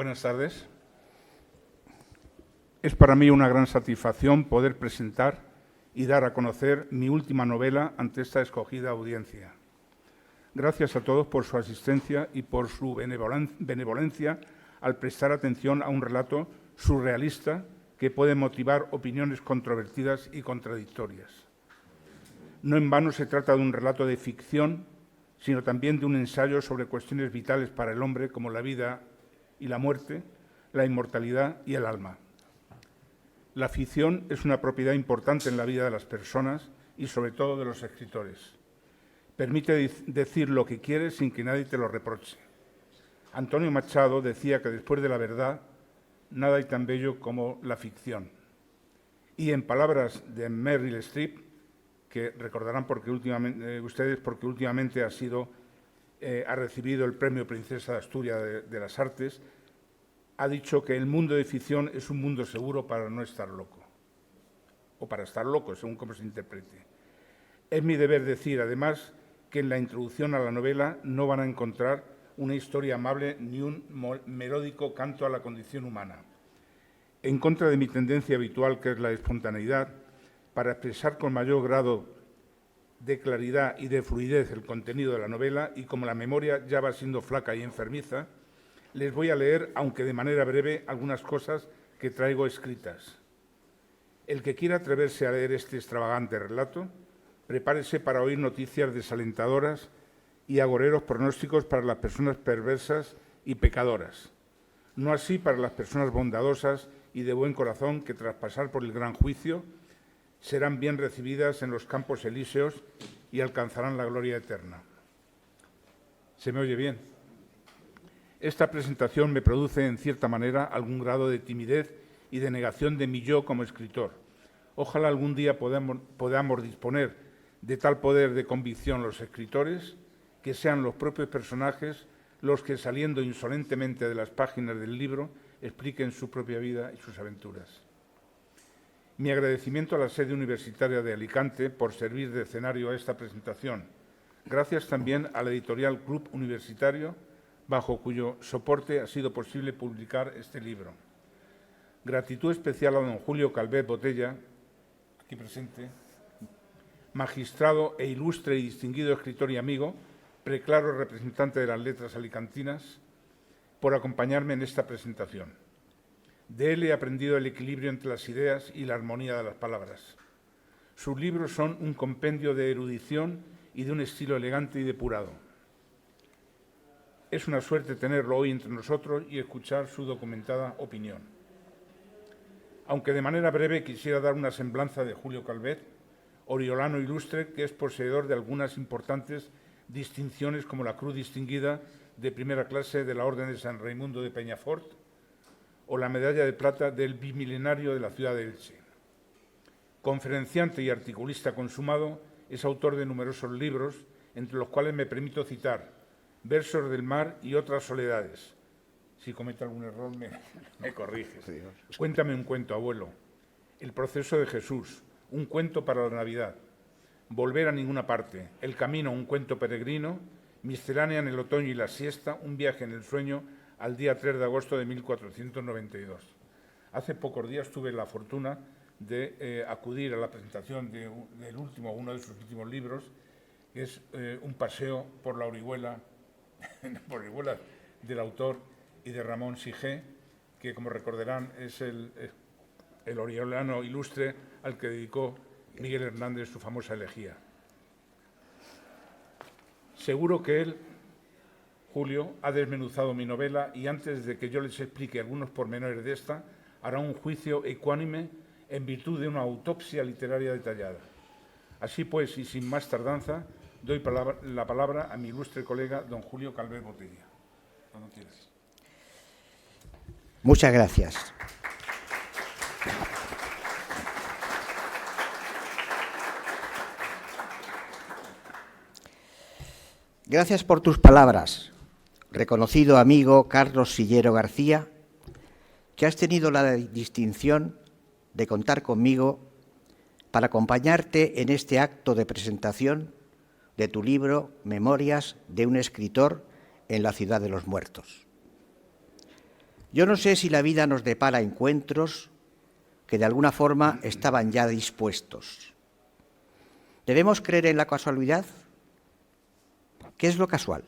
Buenas tardes. Es para mí una gran satisfacción poder presentar y dar a conocer mi última novela ante esta escogida audiencia. Gracias a todos por su asistencia y por su benevolencia al prestar atención a un relato surrealista que puede motivar opiniones controvertidas y contradictorias. No en vano se trata de un relato de ficción, sino también de un ensayo sobre cuestiones vitales para el hombre como la vida y la muerte, la inmortalidad y el alma. La ficción es una propiedad importante en la vida de las personas y sobre todo de los escritores. Permite decir lo que quieres sin que nadie te lo reproche. Antonio Machado decía que después de la verdad, nada hay tan bello como la ficción. Y en palabras de Meryl Streep, que recordarán ustedes porque últimamente ha recibido el Premio Princesa de Asturias de las Artes, ha dicho que el mundo de ficción es un mundo seguro para no estar loco, o para estar loco, según cómo se interprete. Es mi deber decir, además, que en la introducción a la novela no van a encontrar una historia amable ni un melódico canto a la condición humana. En contra de mi tendencia habitual, que es la espontaneidad, para expresar con mayor grado de claridad y de fluidez el contenido de la novela, y como la memoria ya va siendo flaca y enfermiza, les voy a leer, aunque de manera breve, algunas cosas que traigo escritas. El que quiera atreverse a leer este extravagante relato, prepárese para oír noticias desalentadoras y agoreros pronósticos para las personas perversas y pecadoras. No así para las personas bondadosas y de buen corazón que, tras pasar por el gran juicio, serán bien recibidas en los campos elíseos y alcanzarán la gloria eterna. ¿Se me oye bien? Esta presentación me produce, en cierta manera, algún grado de timidez y de negación de mi yo como escritor. Ojalá algún día podamos disponer de tal poder de convicción los escritores, que sean los propios personajes los que, saliendo insolentemente de las páginas del libro, expliquen su propia vida y sus aventuras. Mi agradecimiento a la sede universitaria de Alicante por servir de escenario a esta presentación. Gracias también a la editorial Club Universitario, bajo cuyo soporte ha sido posible publicar este libro. Gratitud especial a don Julio Calvet Botella, aquí presente, magistrado e ilustre y distinguido escritor y amigo, preclaro representante de las letras alicantinas, por acompañarme en esta presentación. De él he aprendido el equilibrio entre las ideas y la armonía de las palabras. Sus libros son un compendio de erudición y de un estilo elegante y depurado. Es una suerte tenerlo hoy entre nosotros y escuchar su documentada opinión. Aunque de manera breve quisiera dar una semblanza de Julio Calvet, oriolano ilustre que es poseedor de algunas importantes distinciones como la Cruz Distinguida de primera clase de la Orden de San Raimundo de Peñafort o la Medalla de Plata del Bimilenario de la ciudad de Elche. Conferenciante y articulista consumado, es autor de numerosos libros, entre los cuales me permito citar Versos del mar y otras soledades. Si cometo algún error, me corrige. Cuéntame un cuento, abuelo. El proceso de Jesús, un cuento para la Navidad. Volver a ninguna parte. El camino, un cuento peregrino. Miscelánea en el otoño y la siesta, un viaje en el sueño, al día 3 de agosto de 1492. Hace pocos días tuve la fortuna de acudir a la presentación de uno de sus últimos libros, que es un paseo por la Orihuela, del autor y de Ramón Sigé, que, como recordarán, es el oriolano ilustre al que dedicó Miguel Hernández su famosa elegía. Seguro que él, Julio, ha desmenuzado mi novela y antes de que yo les explique algunos pormenores de esta, hará un juicio ecuánime en virtud de una autopsia literaria detallada. Así pues, y sin más tardanza, doy la palabra a mi ilustre colega, don Julio Calvet Botella. Cuando quieras. Muchas gracias. Gracias por tus palabras, reconocido amigo Carlos Sillero García, que has tenido la distinción de contar conmigo para acompañarte en este acto de presentación de tu libro Memorias de un escritor en la ciudad de los muertos. Yo no sé si la vida nos depara encuentros que de alguna forma estaban ya dispuestos. ¿Debemos creer en la casualidad? ¿Qué es lo casual?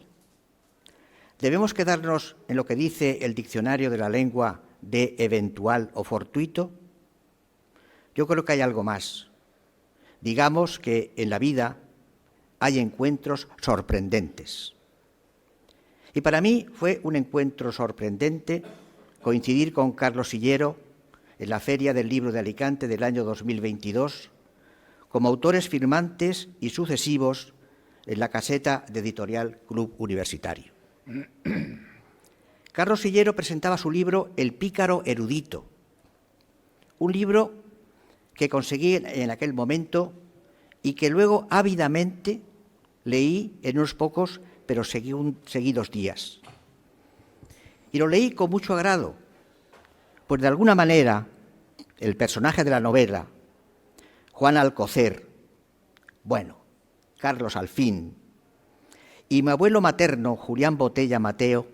¿Debemos quedarnos en lo que dice el diccionario de la lengua de eventual o fortuito? Yo creo que hay algo más. Digamos que en la vida hay encuentros sorprendentes. Y para mí fue un encuentro sorprendente coincidir con Carlos Sillero en la Feria del Libro de Alicante del año 2022 como autores firmantes y sucesivos en la caseta de Editorial Club Universitario. Carlos Sillero presentaba su libro El pícaro erudito, un libro que conseguí en aquel momento y que luego ávidamente leí en unos pocos pero seguidos días. Y lo leí con mucho agrado, pues de alguna manera el personaje de la novela, Juan Alcocer, Carlos Alfín, y mi abuelo materno, Julián Botella Mateo,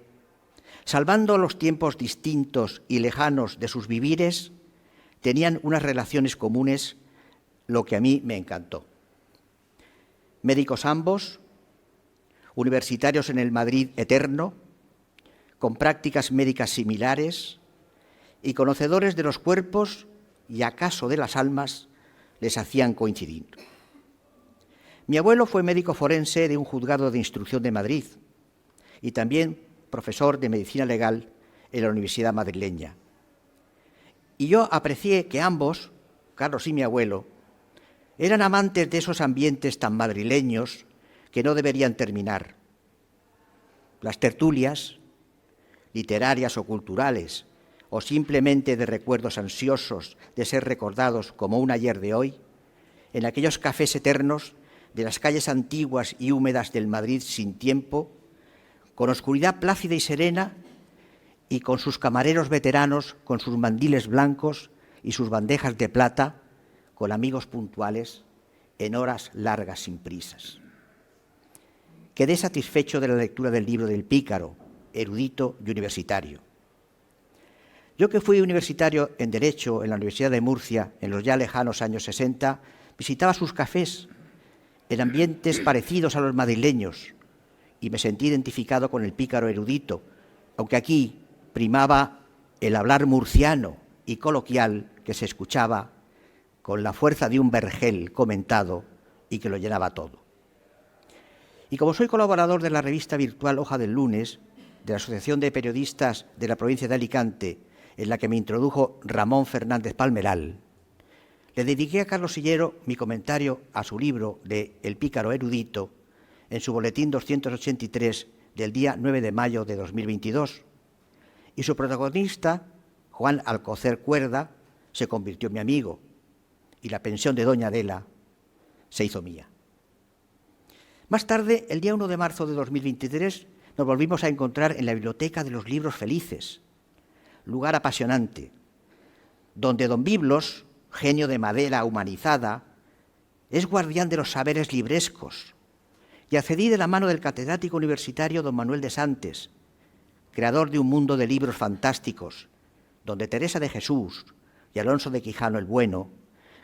salvando los tiempos distintos y lejanos de sus vivires, tenían unas relaciones comunes, lo que a mí me encantó. Médicos ambos, universitarios en el Madrid eterno, con prácticas médicas similares y conocedores de los cuerpos y acaso de las almas, les hacían coincidir. Mi abuelo fue médico forense de un juzgado de instrucción de Madrid y también profesor de medicina legal en la Universidad madrileña. Y yo aprecié que ambos, Carlos y mi abuelo, eran amantes de esos ambientes tan madrileños que no deberían terminar. Las tertulias, literarias o culturales, o simplemente de recuerdos ansiosos de ser recordados como un ayer de hoy, en aquellos cafés eternos de las calles antiguas y húmedas del Madrid sin tiempo, con oscuridad plácida y serena, y con sus camareros veteranos, con sus mandiles blancos y sus bandejas de plata, con amigos puntuales, en horas largas sin prisas. Quedé satisfecho de la lectura del libro del pícaro, erudito y universitario. Yo que fui universitario en Derecho en la Universidad de Murcia en los ya lejanos años 60, visitaba sus cafés en ambientes parecidos a los madrileños y me sentí identificado con el pícaro erudito, aunque aquí primaba el hablar murciano y coloquial que se escuchaba con la fuerza de un vergel comentado y que lo llenaba todo. Y como soy colaborador de la revista virtual Hoja del Lunes, de la Asociación de Periodistas de la provincia de Alicante, en la que me introdujo Ramón Fernández Palmeral, le dediqué a Carlos Sillero mi comentario a su libro de El pícaro erudito en su boletín 283 del día 9 de mayo de 2022. Y su protagonista, Juan Alcocer Cuerda, se convirtió en mi amigo y la pensión de doña Adela se hizo mía. Más tarde, el día 1 de marzo de 2023, nos volvimos a encontrar en la Biblioteca de los Libros Felices, lugar apasionante, donde don Biblos, genio de madera humanizada, es guardián de los saberes librescos, y accedí de la mano del catedrático universitario don Manuel de Santes, creador de un mundo de libros fantásticos, donde Teresa de Jesús y Alonso de Quijano el Bueno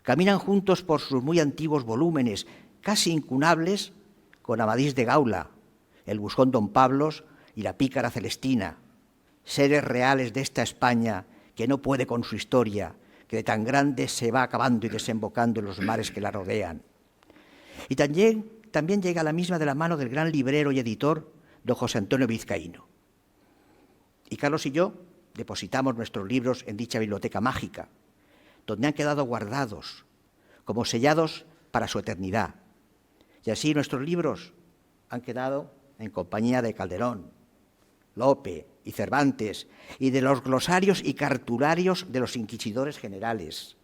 caminan juntos por sus muy antiguos volúmenes, casi incunables, con Amadís de Gaula, el buscón don Pablos y la pícara Celestina, seres reales de esta España que no puede con su historia, que de tan grande se va acabando y desembocando en los mares que la rodean. Y también llega la misma de la mano del gran librero y editor don José Antonio Vizcaíno. Y Carlos y yo depositamos nuestros libros en dicha biblioteca mágica, donde han quedado guardados, como sellados para su eternidad. Y así nuestros libros han quedado en compañía de Calderón, Lope y Cervantes, y de los glosarios y cartularios de los inquisidores generales,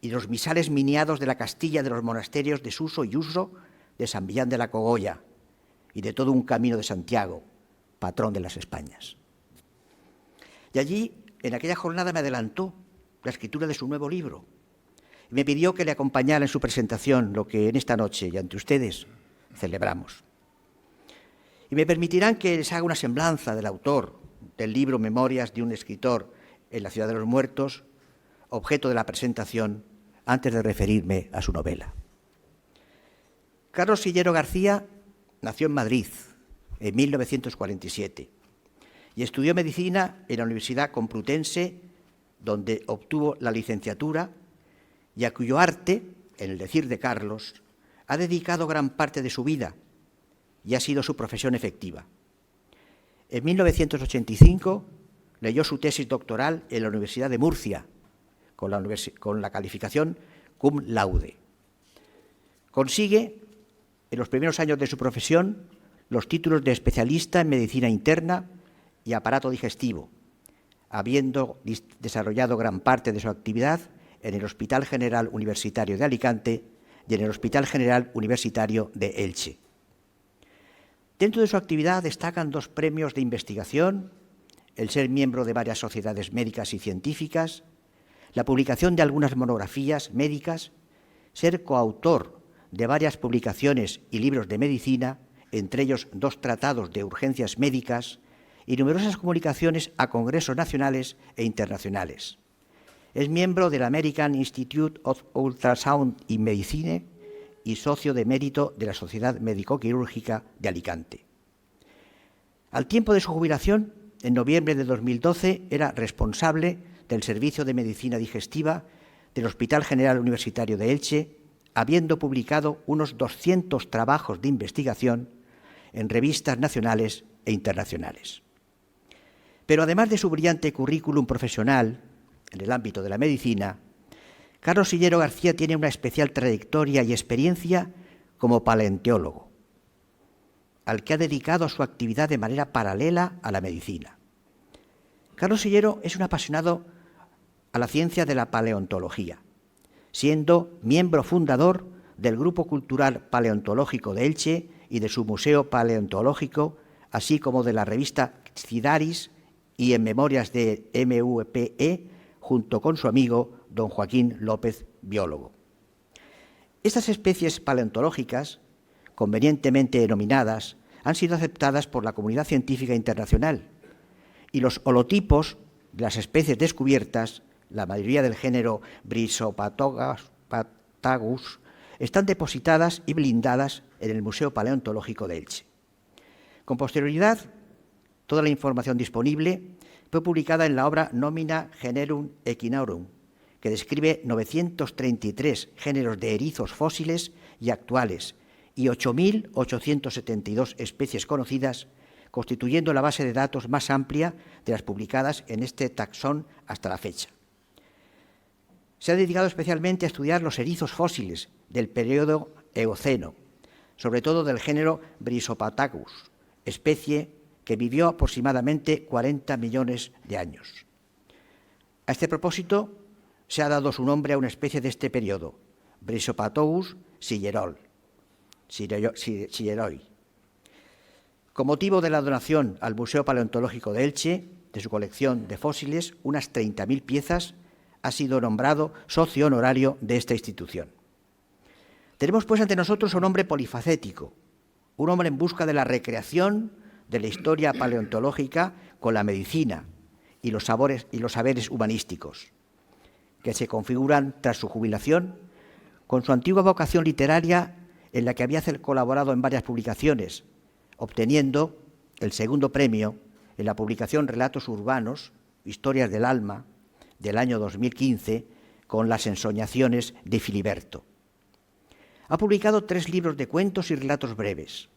y los misales miniados de la Castilla de los monasterios de Suso y Uso de San Millán de la Cogolla, y de todo un camino de Santiago, patrón de las Españas. Y allí, en aquella jornada, me adelantó la escritura de su nuevo libro, y me pidió que le acompañara en su presentación, lo que en esta noche y ante ustedes celebramos. Y me permitirán que les haga una semblanza del autor, del libro Memorias de un escritor en la ciudad de los muertos, objeto de la presentación, antes de referirme a su novela. Carlos Sillero García nació en Madrid en 1947 y estudió medicina en la Universidad Complutense, donde obtuvo la licenciatura y a cuyo arte, en el decir de Carlos, ha dedicado gran parte de su vida y ha sido su profesión efectiva. En 1985 leyó su tesis doctoral en la Universidad de Murcia, con la calificación cum laude. Consigue, en los primeros años de su profesión, los títulos de especialista en medicina interna y aparato digestivo, habiendo desarrollado gran parte de su actividad en el Hospital General Universitario de Alicante y en el Hospital General Universitario de Elche. Dentro de su actividad destacan 2 premios de investigación, el ser miembro de varias sociedades médicas y científicas, la publicación de algunas monografías médicas, ser coautor de varias publicaciones y libros de medicina, entre ellos 2 tratados de urgencias médicas y numerosas comunicaciones a congresos nacionales e internacionales. Es miembro del American Institute of Ultrasound in Medicine y socio de mérito de la Sociedad Médico-Quirúrgica de Alicante. Al tiempo de su jubilación, en noviembre de 2012, era responsable del Servicio de Medicina Digestiva del Hospital General Universitario de Elche, habiendo publicado unos 200 trabajos de investigación en revistas nacionales e internacionales. Pero además de su brillante currículum profesional en el ámbito de la medicina, Carlos Sillero García tiene una especial trayectoria y experiencia como paleontólogo, al que ha dedicado su actividad de manera paralela a la medicina. Carlos Sillero es un apasionado a la ciencia de la paleontología, siendo miembro fundador del Grupo Cultural Paleontológico de Elche y de su Museo Paleontológico, así como de la revista Cidaris y en Memorias de MUPE, junto con su amigo don Joaquín López, biólogo. Estas especies paleontológicas, convenientemente denominadas, han sido aceptadas por la comunidad científica internacional y los holotipos de las especies descubiertas, la mayoría del género Brisopatagus, están depositadas y blindadas en el Museo Paleontológico de Elche. Con posterioridad, toda la información disponible fue publicada en la obra Nomina Generum Echinorum, que describe 933 géneros de erizos fósiles y actuales y 8.872 especies conocidas, constituyendo la base de datos más amplia de las publicadas en este taxón hasta la fecha. Se ha dedicado especialmente a estudiar los erizos fósiles del periodo Eoceno, sobre todo del género Brisopatagus, especie que vivió aproximadamente 40 millones de años. A este propósito, se ha dado su nombre a una especie de este periodo, Brisopatagus silleroi. Con motivo de la donación al Museo Paleontológico de Elche, de su colección de fósiles, unas 30.000 piezas, ha sido nombrado socio honorario de esta institución. Tenemos pues ante nosotros un hombre polifacético, un hombre en busca de la recreación de la historia paleontológica con la medicina y los saberes humanísticos, que se configuran tras su jubilación con su antigua vocación literaria en la que había colaborado en varias publicaciones, obteniendo el segundo premio en la publicación Relatos Urbanos, Historias del Alma, del año 2015, con Las ensoñaciones de Filiberto. Ha publicado 3 libros de cuentos y relatos breves,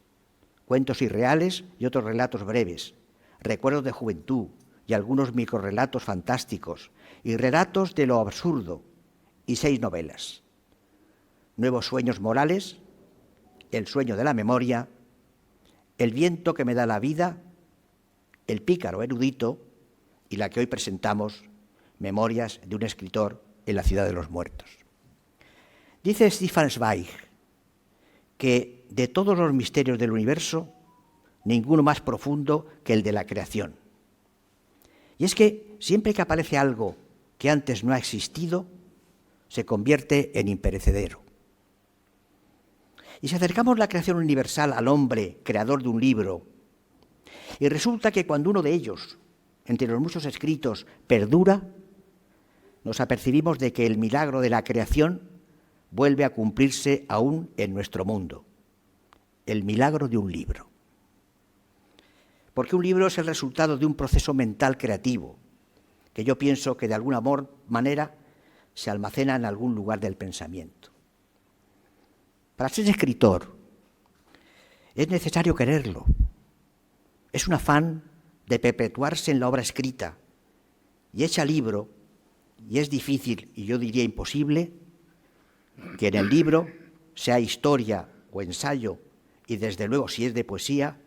Cuentos irreales y otros relatos breves, Recuerdos de juventud y algunos microrrelatos fantásticos y relatos de lo absurdo, y 6 novelas: Nuevos sueños morales, El sueño de la memoria, El viento que me da la vida, El pícaro erudito y la que hoy presentamos, Memorias de un escritor en la ciudad de los muertos. Dice Stefan Zweig que de todos los misterios del universo, ninguno más profundo que el de la creación. Y es que siempre que aparece algo que antes no ha existido, se convierte en imperecedero. Y si acercamos la creación universal al hombre, creador de un libro, y resulta que cuando uno de ellos, entre los muchos escritos, perdura, nos apercibimos de que el milagro de la creación vuelve a cumplirse aún en nuestro mundo. El milagro de un libro. Porque un libro es el resultado de un proceso mental creativo, que yo pienso que de alguna manera se almacena en algún lugar del pensamiento. Para ser escritor es necesario quererlo. Es un afán de perpetuarse en la obra escrita y hecha libro, y es difícil, y yo diría imposible, que en el libro, sea historia o ensayo, y desde luego si es de poesía,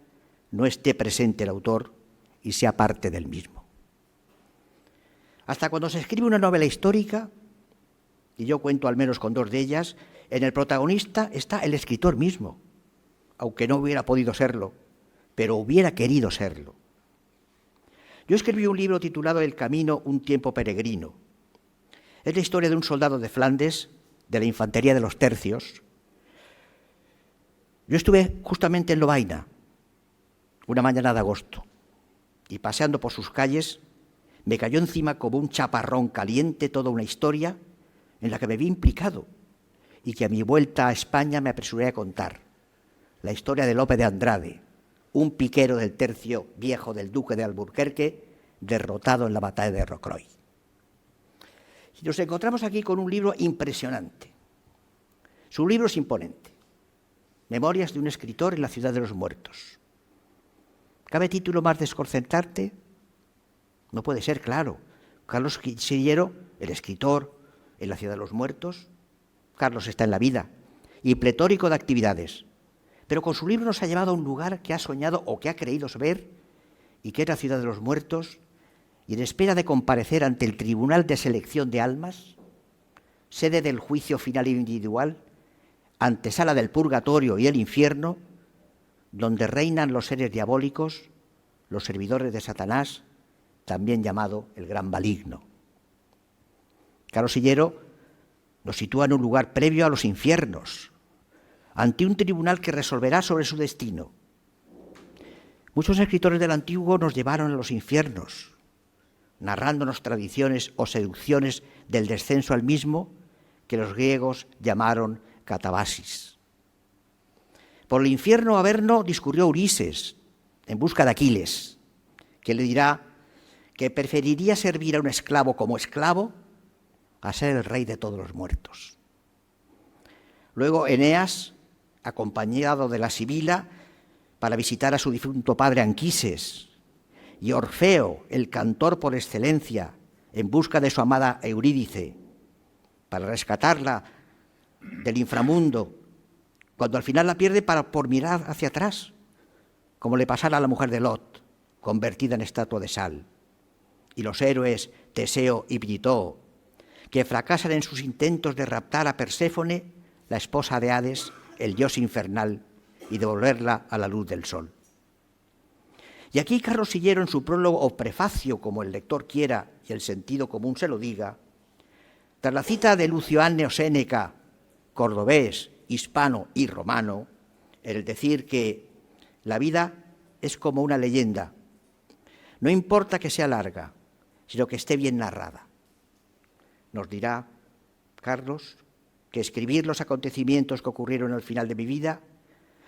no esté presente el autor y sea parte del mismo. Hasta cuando se escribe una novela histórica, y yo cuento al menos con 2 de ellas, en el protagonista está el escritor mismo, aunque no hubiera podido serlo, pero hubiera querido serlo. Yo escribí un libro titulado El camino, un tiempo peregrino. Es la historia de un soldado de Flandes, de la infantería de los tercios. Yo estuve justamente en Lovaina, una mañana de agosto, y paseando por sus calles, me cayó encima como un chaparrón caliente toda una historia en la que me vi implicado y que a mi vuelta a España me apresuré a contar. La historia de Lope de Andrade, un piquero del tercio viejo del duque de Alburquerque, derrotado en la batalla de Rocroi. Y nos encontramos aquí con un libro impresionante. Su libro es imponente. Memorias de un escritor en la ciudad de los muertos. ¿Cabe título más desconcertante? No puede ser, claro. Carlos Sillero, el escritor en la ciudad de los muertos. Carlos está en la vida y pletórico de actividades. Pero con su libro nos ha llevado a un lugar que ha soñado o que ha creído ver y que es la ciudad de los muertos, y en espera de comparecer ante el Tribunal de Selección de Almas, sede del juicio final individual, antesala del purgatorio y el infierno, donde reinan los seres diabólicos, los servidores de Satanás, también llamado el Gran Maligno. Carlos Sillero nos sitúa en un lugar previo a los infiernos, ante un tribunal que resolverá sobre su destino. Muchos escritores del Antiguo nos llevaron a los infiernos, narrándonos tradiciones o seducciones del descenso al mismo que los griegos llamaron catabasis. Por el infierno averno discurrió Ulises en busca de Aquiles, que le dirá que preferiría servir a un esclavo como esclavo a ser el rey de todos los muertos. Luego Eneas, acompañado de la Sibila, para visitar a su difunto padre Anquises, y Orfeo, el cantor por excelencia, en busca de su amada Eurídice, para rescatarla del inframundo, cuando al final la pierde por mirar hacia atrás, como le pasara a la mujer de Lot, convertida en estatua de sal. Y los héroes Teseo y Pititoo, que fracasan en sus intentos de raptar a Perséfone, la esposa de Hades, el dios infernal, y devolverla a la luz del sol. Y aquí Carlos Sillero, en su prólogo o prefacio, como el lector quiera y el sentido común se lo diga, tras la cita de Lucio Anneo Séneca, cordobés, hispano y romano, el decir que la vida es como una leyenda, no importa que sea larga, sino que esté bien narrada. Nos dirá Carlos que escribir los acontecimientos que ocurrieron al final de mi vida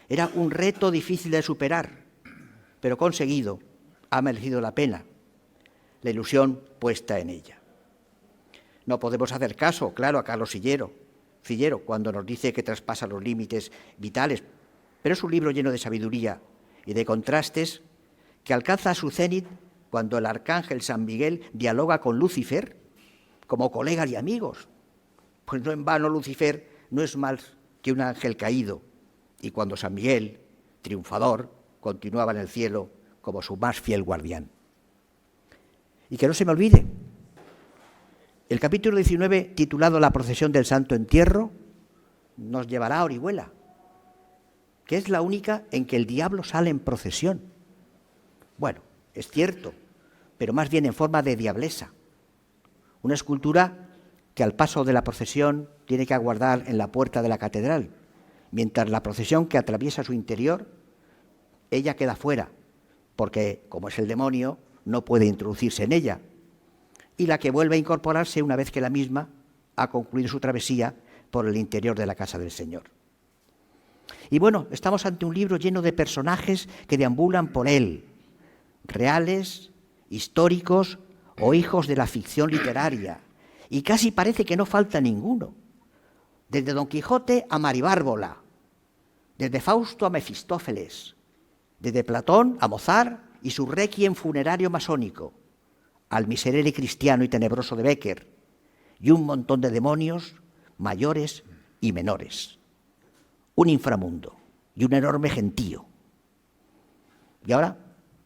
era un reto difícil de superar, pero conseguido, ha merecido la pena, la ilusión puesta en ella. No podemos hacer caso, claro, a Carlos Sillero cuando nos dice que traspasa los límites vitales, pero es un libro lleno de sabiduría y de contrastes que alcanza su cénit cuando el arcángel San Miguel dialoga con Lucifer como colegas y amigos. Pues no en vano Lucifer no es más que un ángel caído, y cuando San Miguel, triunfador, continuaba en el cielo como su más fiel guardián. Y que no se me olvide, el capítulo 19, titulado La procesión del Santo Entierro, nos llevará a Orihuela, que es la única en que el diablo sale en procesión. Bueno, es cierto, pero más bien en forma de diablesa. Una escultura que al paso de la procesión tiene que aguardar en la puerta de la catedral, mientras la procesión que atraviesa su interior, ella queda fuera, porque, como es el demonio, no puede introducirse en ella, y la que vuelve a incorporarse una vez que la misma ha concluido su travesía por el interior de la casa del Señor. Y bueno, estamos ante un libro lleno de personajes que deambulan por él, reales, históricos o hijos de la ficción literaria, y casi parece que no falta ninguno, desde Don Quijote a Maribárbola, desde Fausto a Mefistófeles, desde Platón a Mozart y su requiem funerario masónico, al Miserere cristiano y tenebroso de Bécquer, y un montón de demonios mayores y menores, un inframundo y un enorme gentío. Y ahora,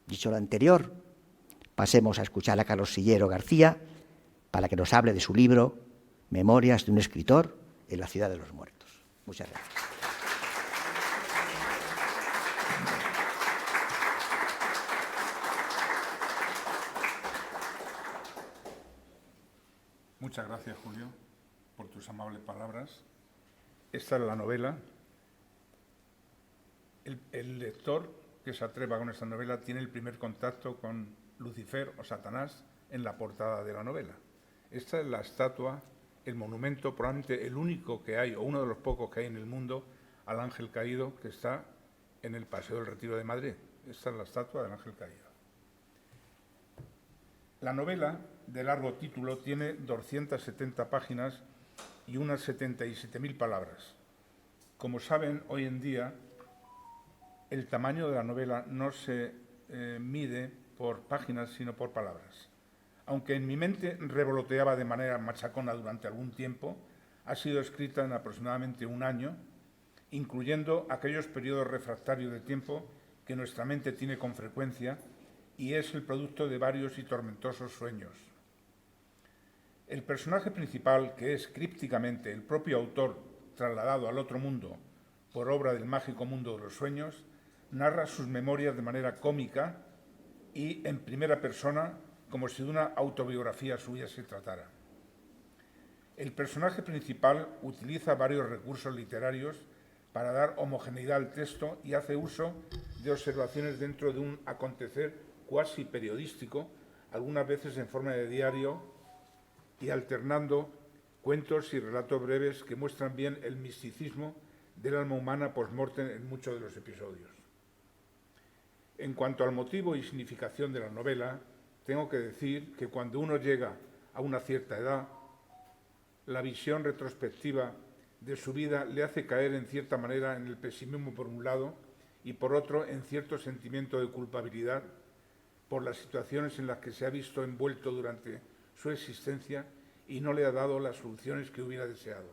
dicho lo anterior, pasemos a escuchar a Carlos Sillero García para que nos hable de su libro Memorias de un escritor en la ciudad de los muertos. Muchas gracias. Muchas gracias, Julio, por tus amables palabras. Esta es la novela. El lector que se atreva con esta novela tiene el primer contacto con Lucifer o Satanás en la portada de la novela. Esta es la estatua, el monumento, probablemente el único que hay, o uno de los pocos que hay en el mundo, al ángel caído, que está en el Paseo del Retiro de Madrid. Esta es la estatua del ángel caído. La novela, de largo título, tiene 270 páginas y unas 77.000 palabras. Como saben, hoy en día el tamaño de la novela no se mide por páginas, sino por palabras. Aunque en mi mente revoloteaba de manera machacona durante algún tiempo, ha sido escrita en aproximadamente un año, incluyendo aquellos periodos refractarios de tiempo que nuestra mente tiene con frecuencia, y es el producto de varios y tormentosos sueños. El personaje principal, que es crípticamente el propio autor trasladado al otro mundo por obra del mágico mundo de los sueños, narra sus memorias de manera cómica y en primera persona, como si de una autobiografía suya se tratara. El personaje principal utiliza varios recursos literarios para dar homogeneidad al texto y hace uso de observaciones dentro de un acontecer cuasi periodístico, algunas veces en forma de diario y alternando cuentos y relatos breves que muestran bien el misticismo del alma humana post-mortem en muchos de los episodios. En cuanto al motivo y significación de la novela, tengo que decir que cuando uno llega a una cierta edad, la visión retrospectiva de su vida le hace caer en cierta manera en el pesimismo por un lado y por otro en cierto sentimiento de culpabilidad por las situaciones en las que se ha visto envuelto durante su existencia y no le ha dado las soluciones que hubiera deseado.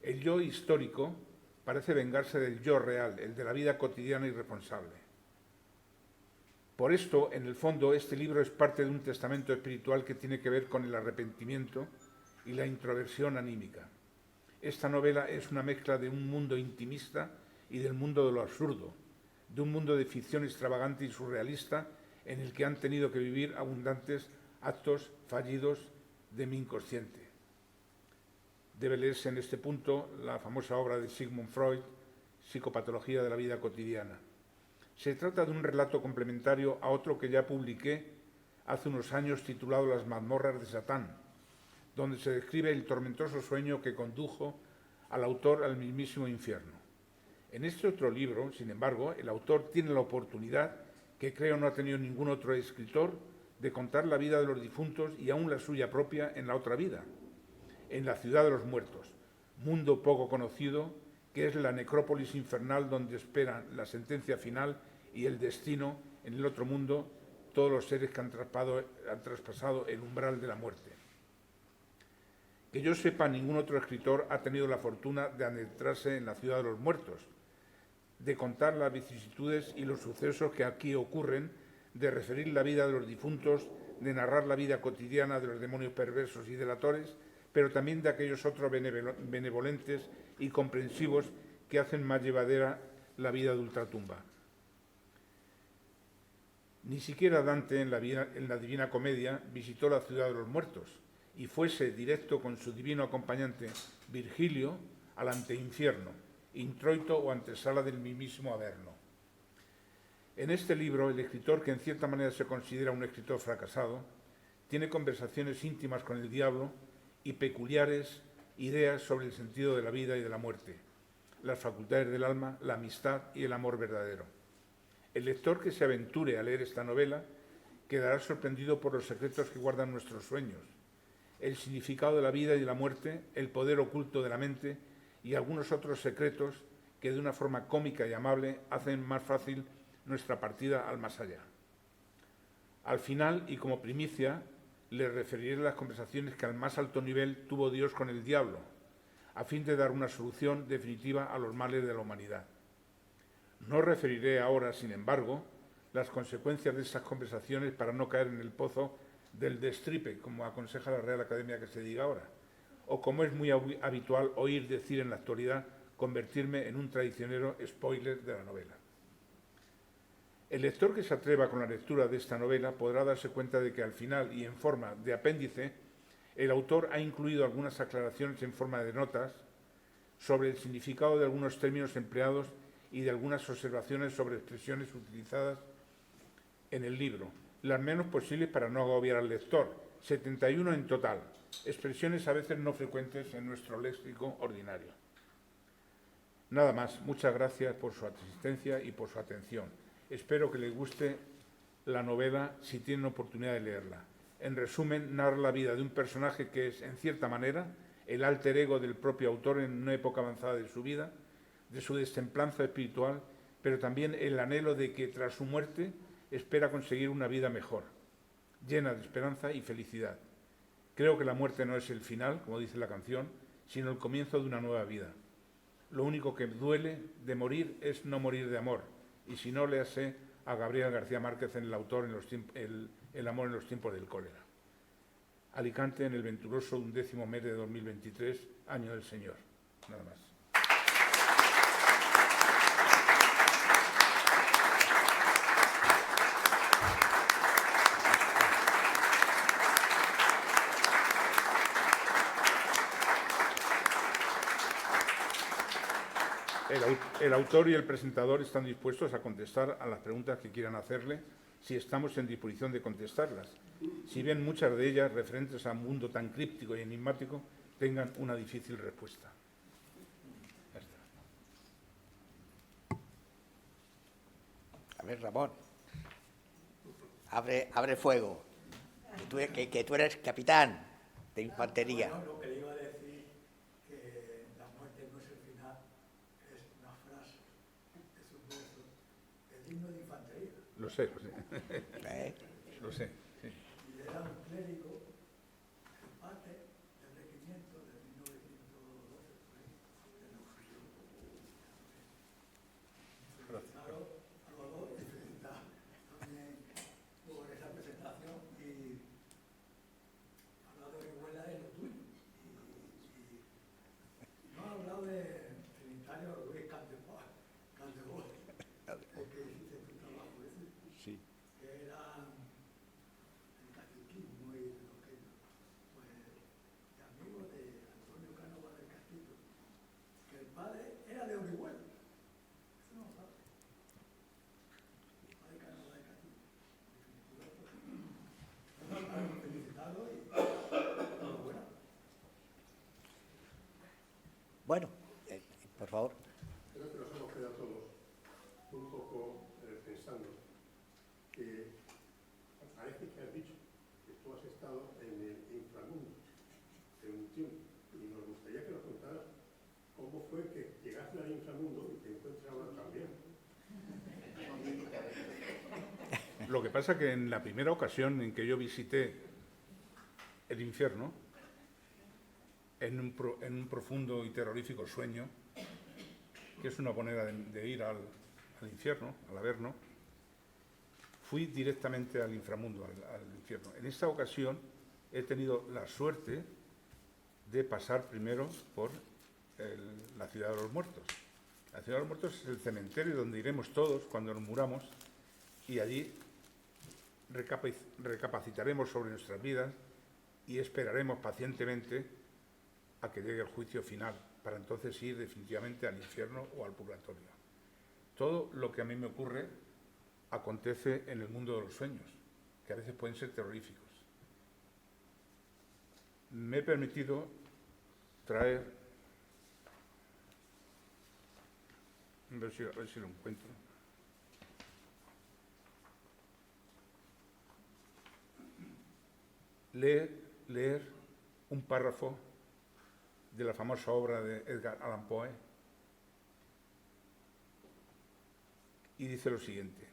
El yo histórico parece vengarse del yo real, el de la vida cotidiana y responsable. Por esto, en el fondo, este libro es parte de un testamento espiritual que tiene que ver con el arrepentimiento y la introversión anímica. Esta novela es una mezcla de un mundo intimista y del mundo de lo absurdo, de un mundo de ficción extravagante y surrealista en el que han tenido que vivir abundantes actos fallidos de mi inconsciente. Debe leerse en este punto la famosa obra de Sigmund Freud, Psicopatología de la vida cotidiana. Se trata de un relato complementario a otro que ya publiqué hace unos años titulado Las mazmorras de Satán, donde se describe el tormentoso sueño que condujo al autor al mismísimo infierno. En este otro libro, sin embargo, el autor tiene la oportunidad, que creo no ha tenido ningún otro escritor, de contar la vida de los difuntos y aún la suya propia en la otra vida, en la ciudad de los muertos, mundo poco conocido, que es la necrópolis infernal donde esperan la sentencia final y el destino en el otro mundo todos los seres que han traspasado el umbral de la muerte. Que yo sepa, ningún otro escritor ha tenido la fortuna de adentrarse en la ciudad de los muertos, de contar las vicisitudes y los sucesos que aquí ocurren, de referir la vida de los difuntos, de narrar la vida cotidiana de los demonios perversos y delatores, pero también de aquellos otros benevolentes y comprensivos que hacen más llevadera la vida de ultratumba. Ni siquiera Dante en la Divina Comedia visitó la ciudad de los muertos y fuese directo con su divino acompañante Virgilio al anteinfierno, introito o antesala del mismísimo Averno. En este libro, el escritor, que en cierta manera se considera un escritor fracasado, tiene conversaciones íntimas con el diablo y peculiares ideas sobre el sentido de la vida y de la muerte, las facultades del alma, la amistad y el amor verdadero. El lector que se aventure a leer esta novela quedará sorprendido por los secretos que guardan nuestros sueños, el significado de la vida y de la muerte, el poder oculto de la mente y algunos otros secretos que de una forma cómica y amable hacen más fácil nuestra partida al más allá. Al final, y como primicia, les referiré las conversaciones que al más alto nivel tuvo Dios con el diablo, a fin de dar una solución definitiva a los males de la humanidad. No referiré ahora, sin embargo, las consecuencias de esas conversaciones para no caer en el pozo del destripe, como aconseja la Real Academia que se diga ahora, o como es muy habitual oír decir en la actualidad, convertirme en un traicionero spoiler de la novela. El lector que se atreva con la lectura de esta novela podrá darse cuenta de que al final y en forma de apéndice, el autor ha incluido algunas aclaraciones en forma de notas sobre el significado de algunos términos empleados y de algunas observaciones sobre expresiones utilizadas en el libro, las menos posibles para no agobiar al lector, 71 en total, expresiones a veces no frecuentes en nuestro léxico ordinario. Nada más, muchas gracias por su asistencia y por su atención. Espero que les guste la novela si tienen oportunidad de leerla. En resumen, narra la vida de un personaje que es, en cierta manera, el alter ego del propio autor en una época avanzada de su vida, de su destemplanza espiritual, pero también el anhelo de que, tras su muerte, espera conseguir una vida mejor, llena de esperanza y felicidad. Creo que la muerte no es el final, como dice la canción, sino el comienzo de una nueva vida. Lo único que duele de morir es no morir de amor, y si no, léase a Gabriel García Márquez en El autor, el amor en los tiempos del cólera. Alicante, en el venturoso 11º mes de 2023, año del Señor. Nada más. El autor y el presentador están dispuestos a contestar a las preguntas que quieran hacerle, si estamos en disposición de contestarlas, si bien muchas de ellas, referentes a un mundo tan críptico y enigmático, tengan una difícil respuesta. Ya está. A ver, Ramón, abre fuego, que tú eres capitán de infantería. Bueno, lo que le iba a decir, que la muerte no es el final, es una frase, es un verso, el himno de infantería. Lo sé. Lo sé, sí. Y era un clérigo, el parte del regimiento de 1912, por ahí, de la fusión. Felicitaros a los dos y felicitar también por esa presentación. Y hablar de Orihuela es lo tuyo. Y no ha hablado de Trinitario Luis Caldebol, porque hiciste tu trabajo ese, Sí. que era el catequismo y lo que pues de amigo de Antonio Cánovas del Castillo, que el padre era de Orihuela. Eso no lo sabe. El padre Cánovas del Castillo. Felicitado y enhorabuena. Bueno, por favor. Creo que nos hemos quedado todos un poco pensando que parece que has dicho que tú has estado en el inframundo en un tiempo y nos gustaría que nos contaras cómo fue que llegaste al inframundo y te encuentras ahora también. Lo que pasa que en la primera ocasión en que yo visité el infierno, en un profundo y terrorífico sueño, que es una manera de ir al infierno, al Averno, fui directamente al inframundo, al infierno. En esta ocasión he tenido la suerte de pasar primero por la ciudad de los muertos. La ciudad de los muertos es el cementerio donde iremos todos cuando nos muramos y allí recapacitaremos sobre nuestras vidas y esperaremos pacientemente a que llegue el juicio final, para entonces ir definitivamente al infierno o al purgatorio. Todo lo que a mí me ocurre acontece en el mundo de los sueños, que a veces pueden ser terroríficos. Me he permitido traer, a ver si lo encuentro, leer un párrafo de la famosa obra de Edgar Allan Poe, y dice lo siguiente,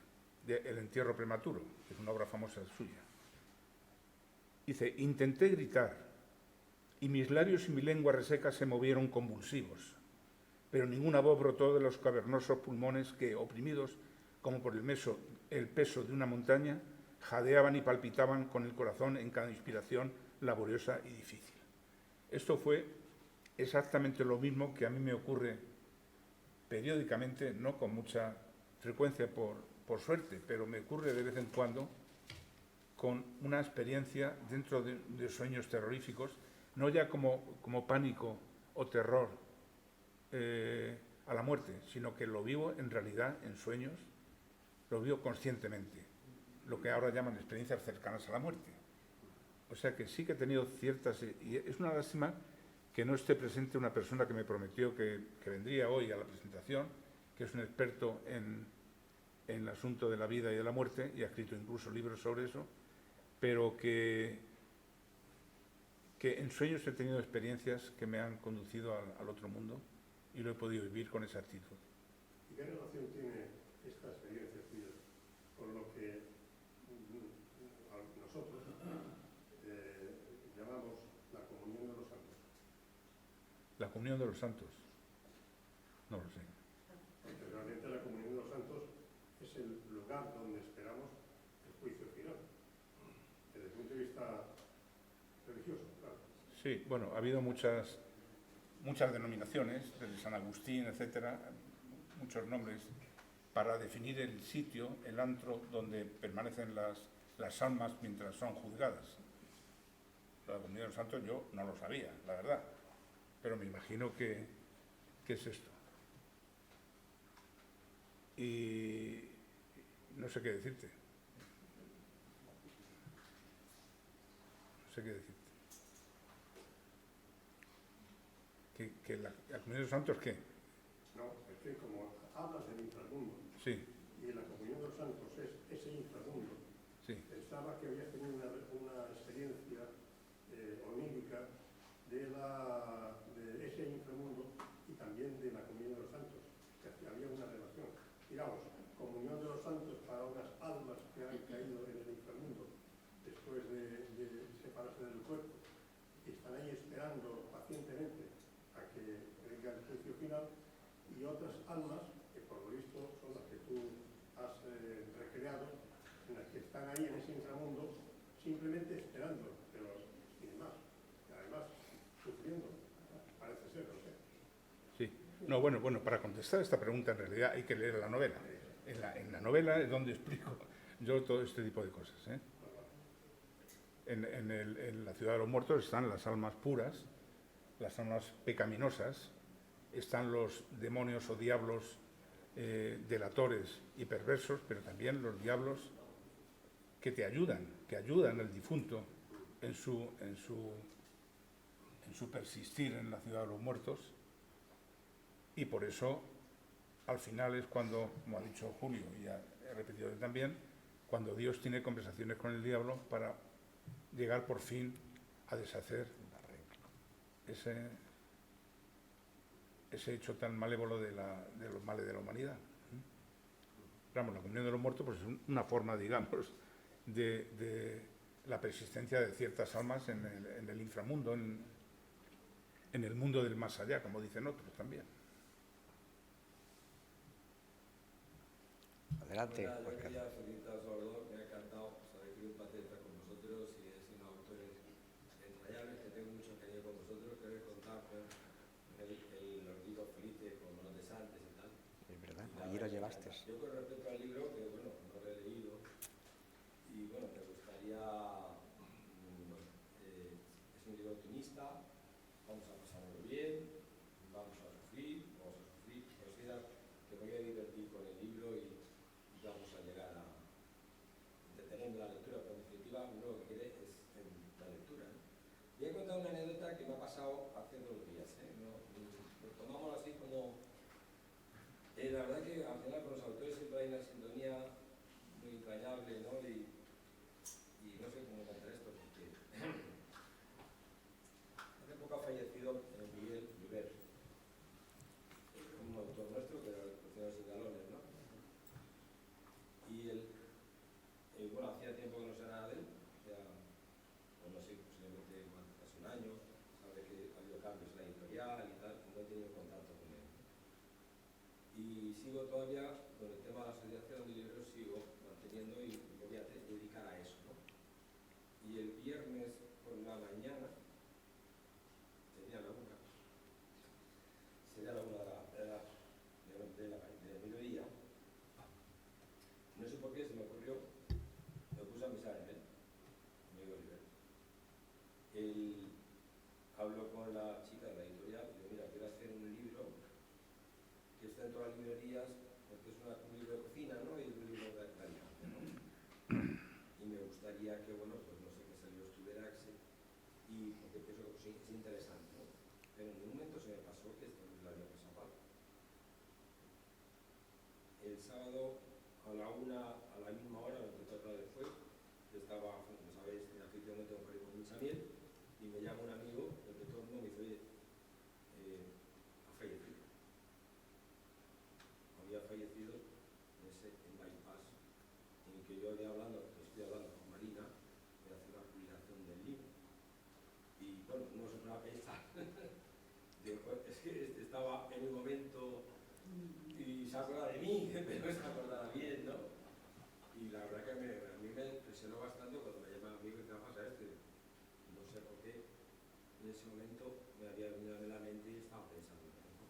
de El entierro prematuro, que es una obra famosa suya. Dice: intenté gritar, y mis labios y mi lengua reseca se movieron convulsivos, pero ninguna voz brotó de los cavernosos pulmones que, oprimidos como por el peso de una montaña, jadeaban y palpitaban con el corazón en cada inspiración laboriosa y difícil. Esto fue exactamente lo mismo que a mí me ocurre periódicamente, no con mucha frecuencia por suerte, pero me ocurre de vez en cuando con una experiencia dentro de sueños terroríficos, no ya como pánico o terror a la muerte, sino que lo vivo en realidad en sueños, lo vivo conscientemente, lo que ahora llaman experiencias cercanas a la muerte. O sea que sí que he tenido ciertas... Y es una lástima que no esté presente una persona que me prometió que vendría hoy a la presentación, que es un experto en el asunto de la vida y de la muerte, y ha escrito incluso libros sobre eso, pero que en sueños he tenido experiencias que me han conducido al otro mundo y lo he podido vivir con esa actitud. ¿Y qué relación tiene esta experiencia tuya con lo que nosotros llamamos la comunión de los santos? La comunión de los santos, no lo sé. Porque realmente la comunión de los santos es el lugar donde esperamos el juicio final, desde el punto de vista religioso, claro. Sí, bueno, ha habido muchas denominaciones, desde San Agustín, etcétera, muchos nombres, para definir el sitio, el antro, donde permanecen las almas mientras son juzgadas. La comunión de los santos yo no lo sabía, la verdad, pero me imagino que es esto. Y no sé qué decirte. No sé qué decirte. ¿Que la comunión de los santos qué? No, es que como hablas del inframundo, Sí, y la comunión de los santos es ese inframundo, sí. pensaba que habías tenido una experiencia onírica de ese inframundo y también de la comunión de los santos, que había una relación. Digamos, comunión de los santos para unas almas que han caído en el inframundo después de separarse del cuerpo y están ahí esperando pacientemente a que venga el juicio final, y otras almas que por lo visto son las que tú has recreado, en las que están ahí en ese inframundo simplemente esperando, pero sin más, y además sufriendo, parece ser, no sé. Sí. No, bueno, para contestar esta pregunta en realidad hay que leer la novela. En la novela es donde explico yo todo este tipo de cosas, ¿eh? En la ciudad de los muertos están las almas puras, las almas pecaminosas, están los demonios o diablos delatores y perversos, pero también los diablos que ayudan al difunto en su persistir en la ciudad de los muertos. Y por eso, al final es cuando, como ha dicho Julio, y ya he repetido él también, cuando Dios tiene conversaciones con el diablo para llegar por fin a deshacer ese hecho tan malévolo de los males de la humanidad. Vamos, la comunión de los muertos pues, es una forma, digamos, de la persistencia de ciertas almas en el inframundo, en el mundo del más allá, como dicen otros también. Adelante. Bueno, yo quería felicitar a Salvador, me ha encantado saber que un pateta con vosotros y es un autor entrañable, que tengo mucho cariño con vosotros, que habéis contado con los libros felices, como los de Santos y tal. Es verdad, allí lo llevaste. Yo con respecto al libro, que bueno, no lo he leído, y bueno, me gustaría, es un libro optimista, vamos a pasarlo bien, vamos a sufrir, considero que me voy a divertir con el libro y vamos a llegar a la verdad que al final con los autores siempre hay una sintonía muy entrañable, ¿no? Y no sé cómo contar esto, porque hace poco ha fallecido Miguel Viver, un autor nuestro que era el Sin Galones, ¿no? Y él, bueno, hacía tiempo que no sé nada de él, ya, pues no sé, posiblemente casi un año, sabe que ha habido cambios en la editorial y tal, no he tenido contacto con él. Y sigo todavía con el tema de la asociación de libreros, sigo manteniendo y me voy a dedicar a eso, ¿no? Y el viernes por la mañana, sería la una de mediodía, no sé por qué se me ocurrió, me puse a pensar en él, amigo Oliver. Él habló con la chica de la editorial y dijo, mira, quiero hacer un libro que está en todas las librerías, porque es un libro de cocina, ¿no? Y un libro de alimento, ¿no? Y me gustaría que, bueno, pues no sé, que ese libro estuviera, y porque pienso que sí, es interesante, ¿no? Pero en un momento se me pasó que esto es la había pasado. El sábado a la misma hora, 24 horas después, estaba, como sabéis, en afición que tengo por ir con mucha miel, y me llama un amigo del retorno y me dice, oye, ha fallecido. Había fallecido en bypass, en el que yo estoy hablando con Marina de hacer una publicación del libro. Y bueno, no es una pesta. Es que estaba en un momento y se acordaba de mí, pero se acordaba bien, ¿no? Y la verdad que a mí me impresionó bastante cuando me llama a mí y me dijo, ¿sabes? No sé por qué en ese momento me había venido a la mente y estaba pensando en él, ¿no?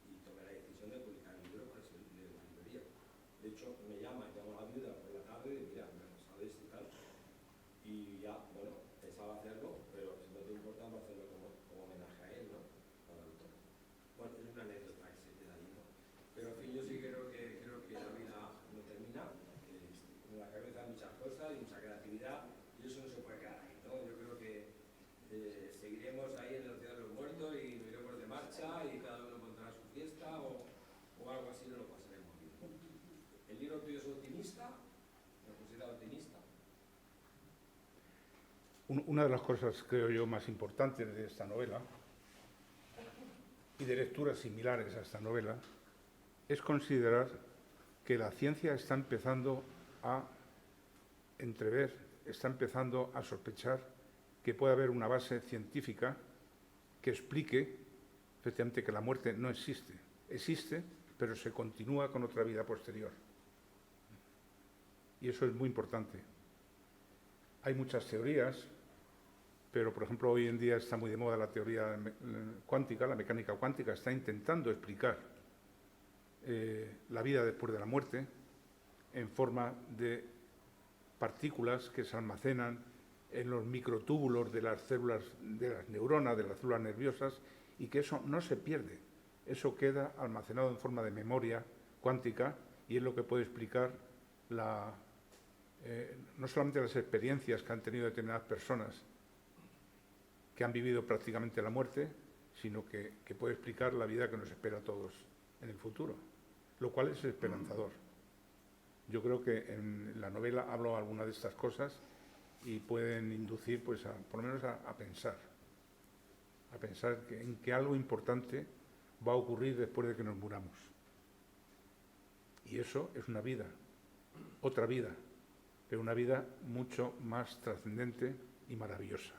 Y tomé la decisión de publicar el libro para ese libro de la librería. De hecho, me llamo a la viuda por la tarde y digo, mira, ¿sabes? Y tal. Y ya, bueno, pensaba hacerlo, pero si no te importa, hacerlo como homenaje a él, ¿no? Para el autor. Bueno, es una anécdota que se queda ahí, ¿no? Pero en fin, yo sí creo que la vida no termina, que en la cabeza hay muchas cosas y mucha creatividad, y eso no se puede quedar ahí, ¿no? Yo creo que seguiremos ahí en la ciudad de los muertos y nos iremos de marcha y cada uno montará su fiesta o algo así, no lo pasaremos bien. ¿El libro tuyo es optimista? ¿Me considero optimista? Una de las cosas, creo yo, más importantes de esta novela y de lecturas similares a esta novela es considerar que la ciencia está empezando a entrever, está empezando a sospechar que puede haber una base científica que explique efectivamente que la muerte no existe. Existe, pero se continúa con otra vida posterior. Y eso es muy importante. Hay muchas teorías, pero por ejemplo hoy en día está muy de moda la teoría cuántica, la mecánica cuántica está intentando explicar la vida después de la muerte en forma de partículas que se almacenan en los microtúbulos de las células, de las neuronas, de las células nerviosas, y que eso no se pierde, eso queda almacenado en forma de memoria cuántica y es lo que puede explicar no solamente las experiencias que han tenido determinadas personas que han vivido prácticamente la muerte, sino que puede explicar la vida que nos espera a todos en el futuro, lo cual es esperanzador. Yo creo que en la novela hablo algunas de estas cosas y pueden inducir, pues, por lo menos a pensar en que algo importante va a ocurrir después de que nos muramos. Y eso es una vida, otra vida, pero una vida mucho más trascendente y maravillosa.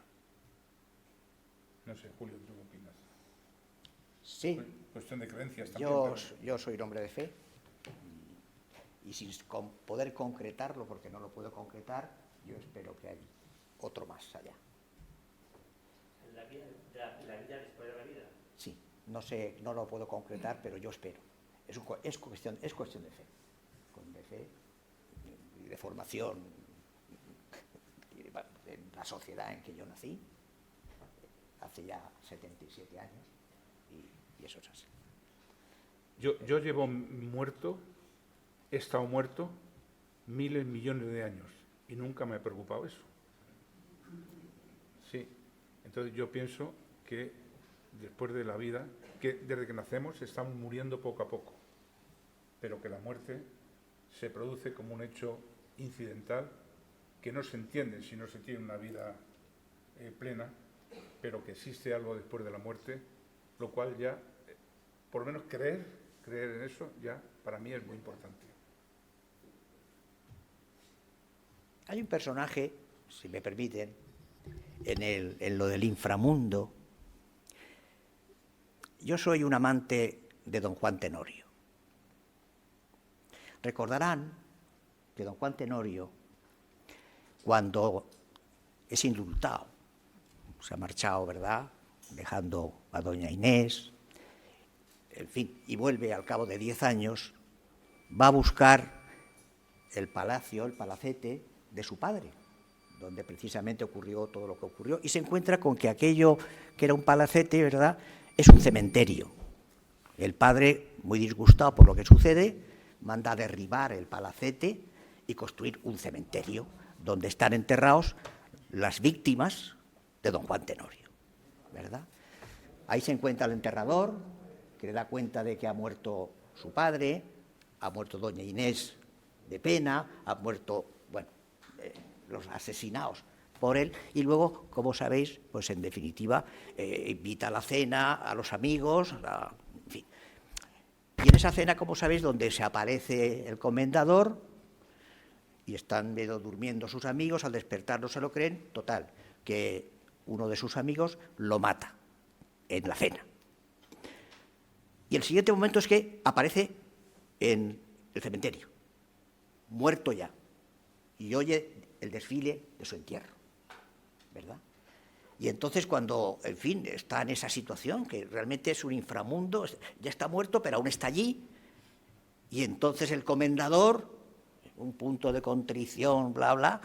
No sé, Julio, ¿tú qué opinas? Sí. Cuestión de creencias también. Yo soy un hombre de fe y sin poder concretarlo, porque no lo puedo concretar, yo espero que hay otro más allá. ¿La vida después de la vida? Sí, no sé, no lo puedo concretar, pero yo espero. Es cuestión de fe. De fe y de formación en la sociedad en que yo nací, hace ya 77 años, y eso es así. Yo llevo he estado muerto miles, millones de años y nunca me ha preocupado eso. Sí, entonces yo pienso que después de la vida, que desde que nacemos estamos muriendo poco a poco. pero que la muerte se produce como un hecho incidental que no se entiende si no se tiene una vida plena, pero que existe algo después de la muerte, lo cual ya, por lo menos creer en eso, ya para mí es muy importante. Hay un personaje, si me permiten, en lo del inframundo. Yo soy un amante de don Juan Tenorio. Recordarán que don Juan Tenorio, cuando es indultado, se ha marchado, ¿verdad?, dejando a doña Inés, en fin, y vuelve al cabo de 10 años, va a buscar el palacio, el palacete de su padre, donde precisamente ocurrió todo lo que ocurrió, y se encuentra con que aquello que era un palacete, ¿verdad?, es un cementerio. El padre, muy disgustado por lo que sucede, manda a derribar el palacete y construir un cementerio donde están enterrados las víctimas de don Juan Tenorio, ¿verdad? Ahí se encuentra el enterrador, que le da cuenta de que ha muerto su padre, ha muerto doña Inés de pena, ha muerto, bueno, los asesinados por él, y luego, como sabéis, pues en definitiva, invita a la cena a los amigos, en fin. Y en esa cena, como sabéis, donde se aparece el comendador, y están medio durmiendo sus amigos, al despertar no se lo creen, total, que uno de sus amigos lo mata en la cena. Y el siguiente momento es que aparece en el cementerio, muerto ya, y oye el desfile de su entierro, ¿verdad? Y entonces cuando, en fin, está en esa situación, que realmente es un inframundo, ya está muerto, pero aún está allí, y entonces el comendador, un punto de contrición, bla, bla,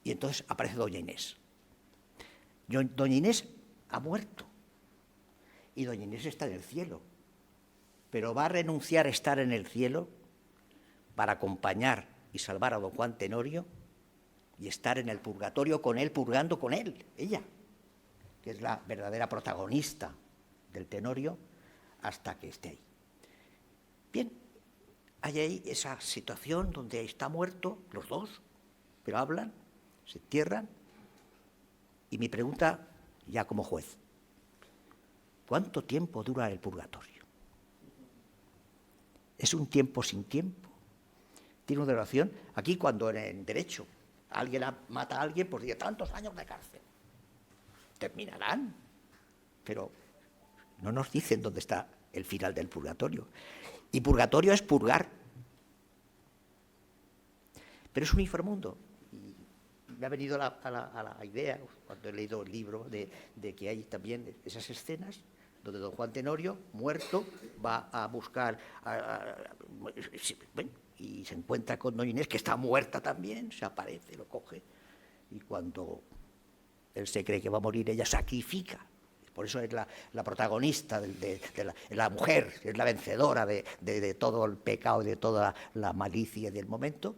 y entonces aparece doña Inés. Doña Inés ha muerto, y doña Inés está en el cielo, pero va a renunciar a estar en el cielo para acompañar y salvar a don Juan Tenorio y estar en el purgatorio con él, purgando con él, ella, que es la verdadera protagonista del Tenorio, hasta que esté ahí. Bien, hay ahí esa situación donde está muerto los dos, pero hablan, se entierran, y mi pregunta, ya como juez, ¿cuánto tiempo dura el purgatorio? ¿Es un tiempo sin tiempo? ¿Tiene una duración? Aquí, cuando en derecho alguien mata a alguien, pues dice tantos años de cárcel. Terminarán, pero no nos dicen dónde está el final del purgatorio. Y purgatorio es purgar. Pero es un inframundo. Y me ha venido a la idea, cuando he leído el libro, de que hay también esas escenas donde don Juan Tenorio, muerto, va a buscar, y se encuentra con doña Inés, que está muerta también, se aparece, lo coge, y cuando él se cree que va a morir, ella sacrifica. Por eso es la protagonista, la mujer, es la vencedora de todo el pecado, de toda la malicia del momento,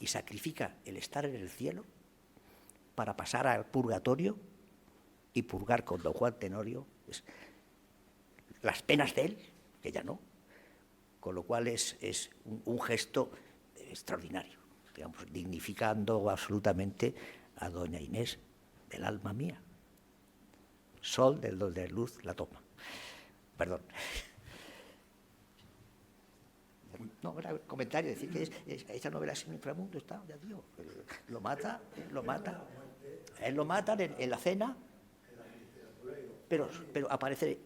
y sacrifica el estar en el cielo para pasar al purgatorio y purgar con don Juan Tenorio las penas de él, que ya no, con lo cual es un gesto extraordinario, digamos, dignificando absolutamente a doña Inés del alma mía. Sol del donde luz la toma. Perdón. No, era un comentario, decir que esa novela es un inframundo, está, ya digo, lo mata, él lo matan en la cena, pero aparece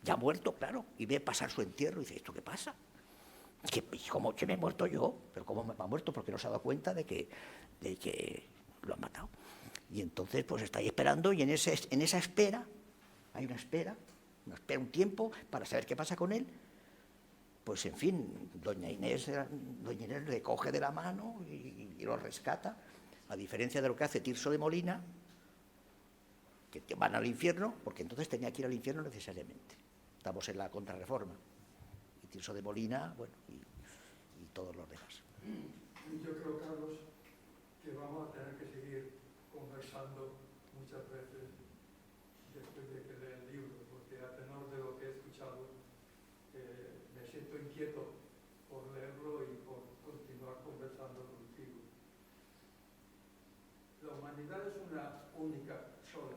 ya muerto, claro, y ve pasar su entierro y dice, ¿esto qué pasa? ¿Cómo que me he muerto yo? ¿Pero cómo me ha muerto? Porque no se ha dado cuenta de que lo han matado. Y entonces pues está ahí esperando, y en esa espera, hay una espera un tiempo para saber qué pasa con él. Pues en fin, doña Inés le coge de la mano y lo rescata, a diferencia de lo que hace Tirso de Molina, que van al infierno, porque entonces tenía que ir al infierno necesariamente. Estamos en la Contrarreforma. Y Tirso de Molina, bueno, y todos los demás. Yo creo, Carlos, que vamos a tener que seguir conversando muchas veces después de que lea el libro, porque a tenor de lo que he escuchado, me siento inquieto por única, sola.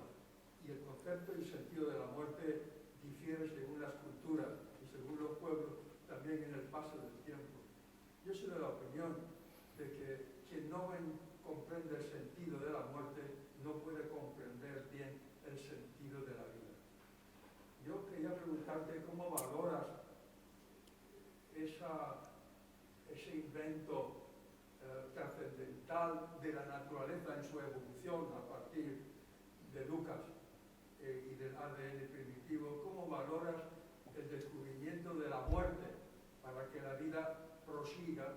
Y el concepto y sentido de la muerte difiere según las culturas y según los pueblos, también en el paso del tiempo. Yo soy de la opinión de que quien no comprende el sentido de la muerte no puede comprender bien el sentido de la vida. Yo quería preguntarte cómo valoras ese invento trascendental de la naturaleza en su evolución a partir de Lucas y del ADN primitivo. ¿Cómo valoras el descubrimiento de la muerte para que la vida prosiga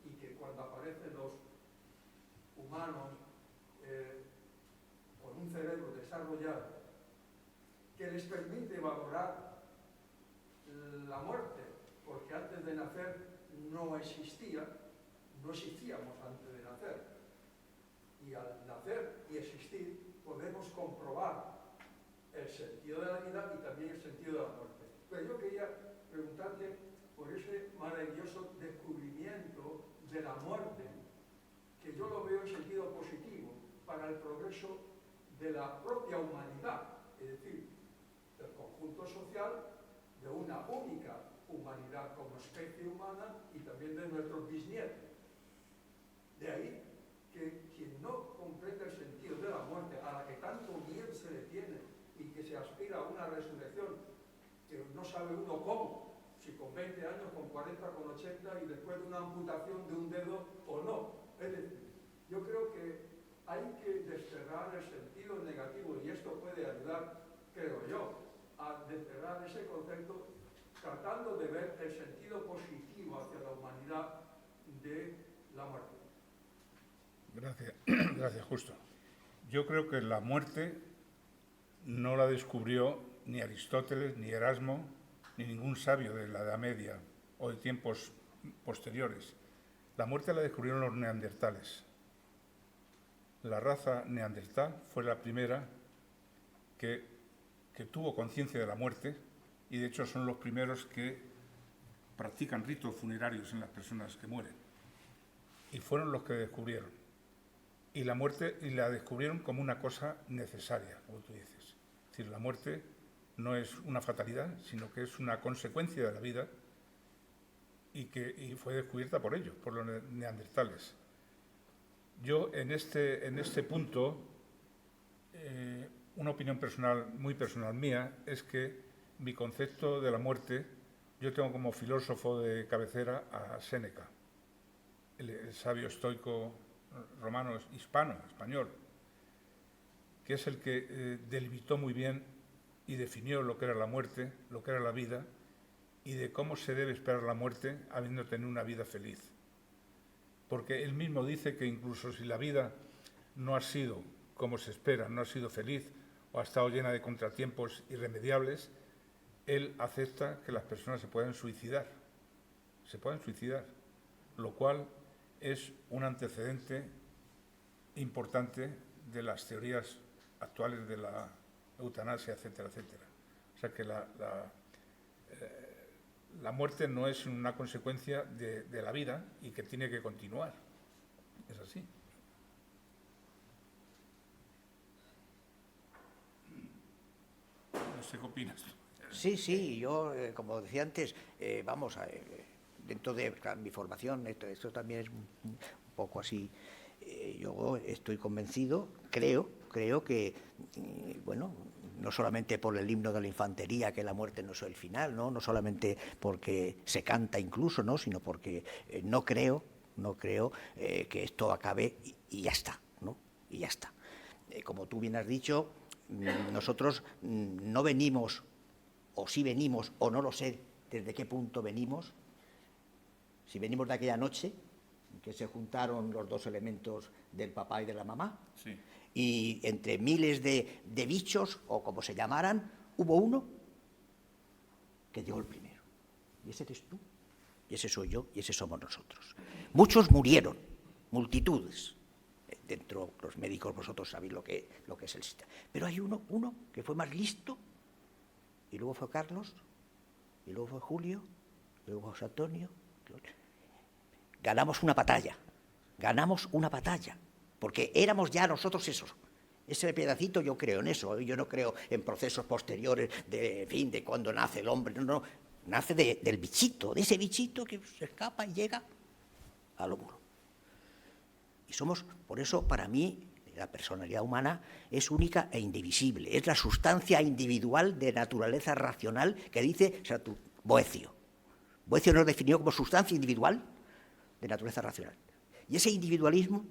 y que cuando aparecen los humanos con un cerebro desarrollado que les permite valorar la muerte, porque antes de nacer no existíamos antes de nacer, y al nacer y existir podemos comprobar el sentido de la vida y también el sentido de la muerte. Pero yo quería preguntarte por ese maravilloso descubrimiento de la muerte, que yo lo veo en sentido positivo para el progreso de la propia humanidad, es decir, del conjunto social, de una única humanidad como especie humana y también de nuestros bisnietos. De ahí que quien no comprende el sentido de la muerte, a la que tanto miedo se le tiene y que se aspira a una resurrección, que no sabe uno cómo, si con 20 años, con 40, con 80 y después de una amputación de un dedo o no. Es decir, yo creo que hay que desterrar el sentido negativo y esto puede ayudar, creo yo, a desterrar ese concepto tratando de ver el sentido positivo hacia la humanidad de la muerte. Gracias, gracias, Justo. Yo creo que la muerte no la descubrió ni Aristóteles, ni Erasmo, ni ningún sabio de la Edad Media o de tiempos posteriores. La muerte la descubrieron los neandertales. La raza neandertal fue la primera que tuvo conciencia de la muerte y de hecho son los primeros que practican ritos funerarios en las personas que mueren. Y fueron los que descubrieron. Y la muerte la descubrieron como una cosa necesaria, como tú dices. Es decir, la muerte no es una fatalidad, sino que es una consecuencia de la vida y fue descubierta por ellos, por los neandertales. Yo en este punto, una opinión personal, muy personal mía, es que mi concepto de la muerte, yo tengo como filósofo de cabecera a Séneca, el sabio estoico romano, español, que es el que delimitó muy bien y definió lo que era la muerte, lo que era la vida y de cómo se debe esperar la muerte habiendo tenido una vida feliz. Porque él mismo dice que incluso si la vida no ha sido como se espera, no ha sido feliz o ha estado llena de contratiempos irremediables, él acepta que las personas se pueden suicidar, lo cual es un antecedente importante de las teorías actuales de la eutanasia, etcétera, etcétera. O sea que la muerte no es una consecuencia de la vida y que tiene que continuar. Es así. No sé qué opinas. Sí, yo, como decía antes, dentro de mi formación, esto también es un poco así, yo estoy convencido, creo que, bueno, no solamente por el himno de la infantería, que la muerte no es el final, no solamente porque se canta incluso, sino porque no creo que esto acabe y ya está, ¿no? Y ya está. Como tú bien has dicho, nosotros no venimos, o sí venimos, o no lo sé desde qué punto venimos, si venimos de aquella noche en que se juntaron los dos elementos del papá y de la mamá, sí. Y entre miles de bichos, o como se llamaran, hubo uno que llegó el primero. Y ese eres tú, y ese soy yo, y ese somos nosotros. Muchos murieron, multitudes. Dentro, los médicos, vosotros sabéis lo que es el sistema. Pero hay uno que fue más listo, y luego fue Carlos, y luego fue Julio, y luego fue Antonio. Ganamos una batalla, porque éramos ya nosotros esos. Ese pedacito yo creo en eso. Yo no creo en procesos posteriores de, en fin, de cuando nace el hombre. No. Nace del bichito, de ese bichito que se escapa y llega al óvulo. Y somos, por eso, para mí, la personalidad humana es única e indivisible. Es la sustancia individual de naturaleza racional que dice Boecio. Boecio nos definió como sustancia individual de naturaleza racional. Y ese individualismo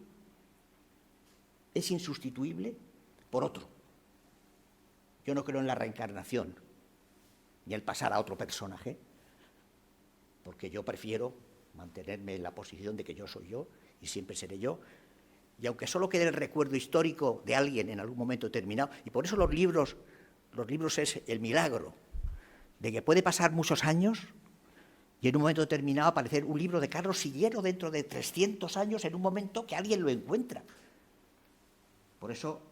es insustituible por otro. Yo no creo en la reencarnación, ni el pasar a otro personaje, porque yo prefiero mantenerme en la posición de que yo soy yo y siempre seré yo, y aunque solo quede el recuerdo histórico de alguien en algún momento determinado, y por eso los libros es el milagro, de que puede pasar muchos años y en un momento determinado aparecer un libro de Carlos Sillero dentro de 300 años en un momento que alguien lo encuentra. Por eso,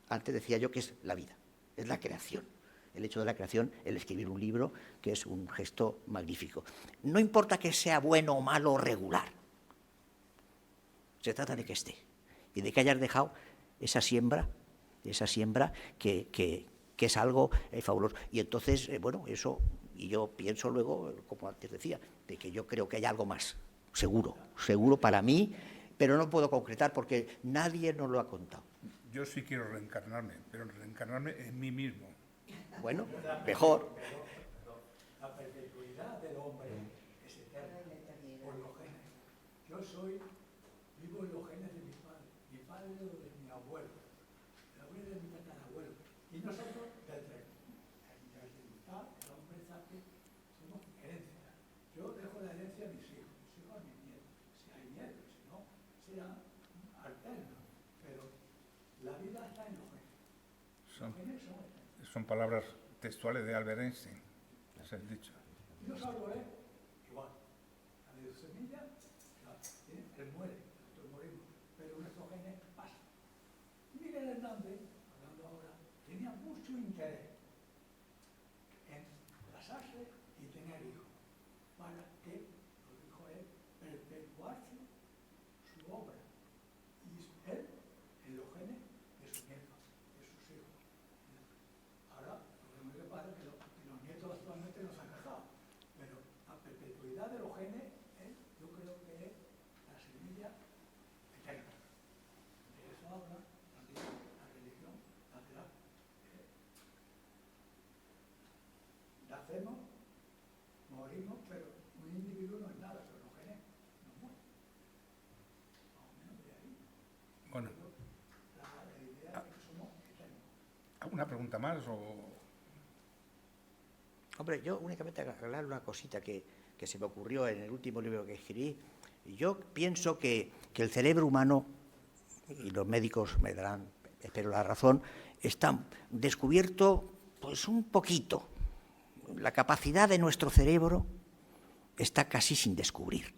antes decía yo que es la vida, es la creación. El hecho de la creación, el escribir un libro, que es un gesto magnífico. No importa que sea bueno o malo o regular, se trata de que esté y de que hayas dejado esa siembra que es algo fabuloso. Y entonces, bueno, eso, y yo pienso luego, como antes decía, de que yo creo que hay algo más, seguro para mí, pero no puedo concretar porque nadie nos lo ha contado. Yo sí quiero reencarnarme, pero reencarnarme en mí mismo. Bueno, mejor. La perpetuidad del hombre es eterna por los genes. Yo vivo en los genes de mi padre o de mi abuelo, de mi tatarabuelo. Y nosotros, desde el hombre sabe, somos herencia. Yo dejo la herencia a mis hijos a mis nietos. Si hay nietos, si no, será alterno. Pero la vida está en los genes. Los genes son eternos. Son palabras textuales de Albert Einstein, les has dicho. Y los árboles, igual. La de semilla, él muere, nosotros morimos, pero nuestros genes pasan. Miguel Hernández, hablando ahora, tenía mucho interés en casarse y tener hijos, para que, lo dijo él, perpetuarse su obra. Y él, en los genes de sus nietos, de sus hijos. Ahora, lo que pasa es que los nietos actualmente nos han dejado, pero la perpetuidad de los genes, yo creo que es la semilla eterna. De eso habla también la religión natural. Nacemos, morimos, pero un individuo no es nada, pero los genes no mueren. Más o menos de ahí. Bueno, La idea es que somos eternos. ¿alguna pregunta más? Hombre, yo únicamente aclarar una cosita que se me ocurrió en el último libro que escribí. Yo pienso que el cerebro humano, y los médicos me darán, espero, la razón, está descubierto pues un poquito. La capacidad de nuestro cerebro está casi sin descubrir.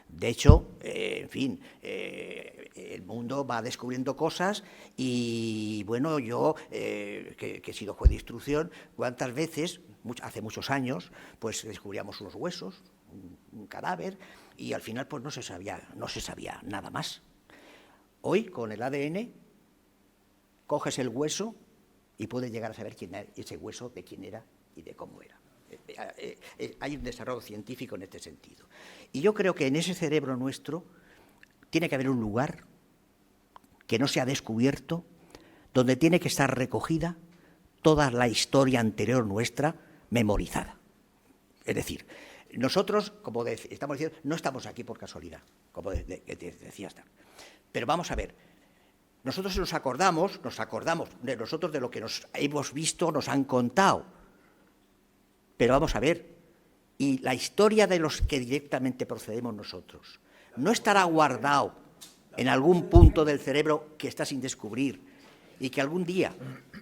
De hecho, en fin, el mundo va descubriendo cosas y, bueno, yo, que he sido juez de instrucción, ¿cuántas veces, hace muchos años, pues descubríamos unos huesos, un cadáver, y al final pues no se sabía nada más? Hoy, con el ADN, coges el hueso y puedes llegar a saber quién era ese hueso, de quién era y de cómo era. Hay un desarrollo científico en este sentido. Y yo creo que en ese cerebro nuestro tiene que haber un lugar que no se ha descubierto, donde tiene que estar recogida toda la historia anterior nuestra memorizada. Es decir, nosotros, como estamos diciendo, no estamos aquí por casualidad, como decías. Pero vamos a ver, nosotros nos acordamos de nosotros de lo que nos hemos visto, nos han contado. Pero vamos a ver, y la historia de los que directamente procedemos nosotros, ¿no estará guardado en algún punto del cerebro que está sin descubrir y que algún día,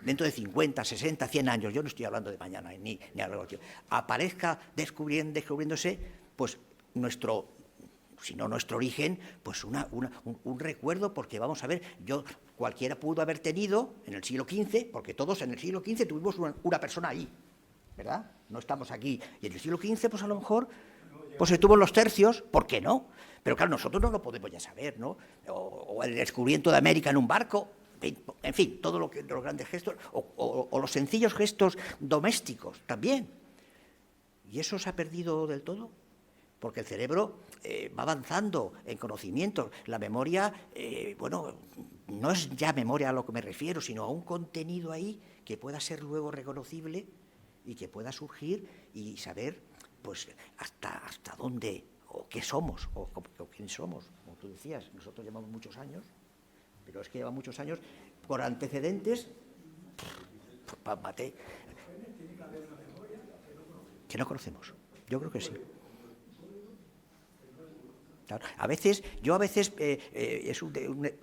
dentro de 50, 60, 100 años, yo no estoy hablando de mañana, ni algo así, aparezca descubriéndose, pues si no nuestro origen, pues un recuerdo, porque vamos a ver, cualquiera pudo haber tenido en el siglo XV, porque todos en el siglo XV tuvimos una persona ahí, ¿verdad? No estamos aquí. Y en el siglo XV, pues a lo mejor, pues se tuvo los tercios, ¿por qué no? Pero claro, nosotros no lo podemos ya saber, ¿no? O el descubrimiento de América en un barco, en fin, todo lo que los grandes gestos, o los sencillos gestos domésticos también. ¿Y eso se ha perdido del todo? Porque el cerebro va avanzando en conocimientos. La memoria, bueno, no es ya memoria a lo que me refiero, sino a un contenido ahí que pueda ser luego reconocible y que pueda surgir y saber, pues, hasta dónde, o qué somos, o quién somos. Como tú decías, nosotros llevamos muchos años, pero es que lleva muchos años por antecedentes, maté, que no conocemos. Yo creo que sí. Claro.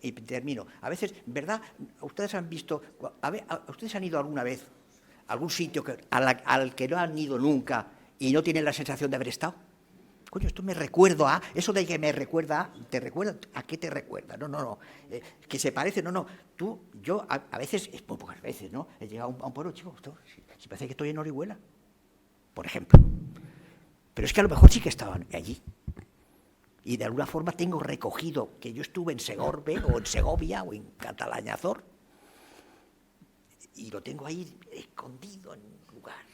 Y termino, a veces, ¿verdad? Ustedes han visto, ustedes han ido alguna vez a algún sitio al que no han ido nunca y no tienen la sensación de haber estado. Coño, esto me recuerda a, eso de que me recuerda a, ¿te recuerda? ¿A qué te recuerda? No, que se parece, no. Yo a veces, muy pocas veces, ¿no? He llegado a un pueblo, chico, si parece que estoy en Orihuela, por ejemplo. Pero es que a lo mejor sí que estaban allí. Y de alguna forma tengo recogido que yo estuve en Segorbe, o en Segovia, o en Catalañazor, y lo tengo ahí escondido en un lugar.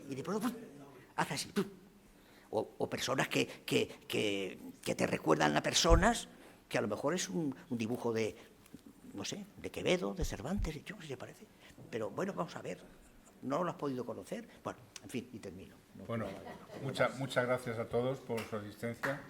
Y de pronto, hace así. O personas que te recuerdan a personas que a lo mejor es un dibujo de, no sé, de Quevedo, de Cervantes, yo no sé si te parece. Pero bueno, vamos a ver, no lo has podido conocer. Bueno, en fin, y termino. Bueno, muchas gracias a todos por su asistencia.